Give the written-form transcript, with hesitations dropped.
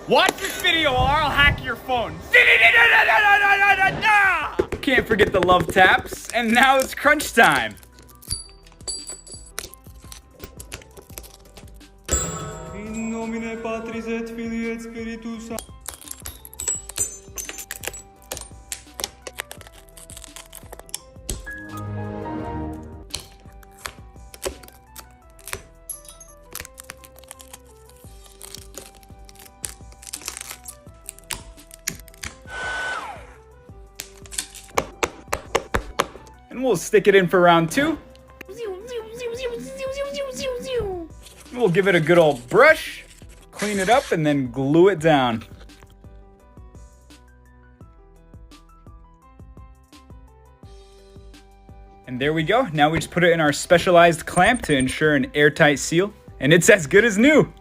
Watch this video or I'll hack your phone. Can't forget the love taps. And now it's crunch time. In nomine Patris et Filii et Spiritus Sancti. And we'll stick it in for round 2. We'll give it a good old brush, clean it up, and then glue it down. And there we go. Now we just put it in our specialized clamp to ensure an airtight seal, and it's as good as new.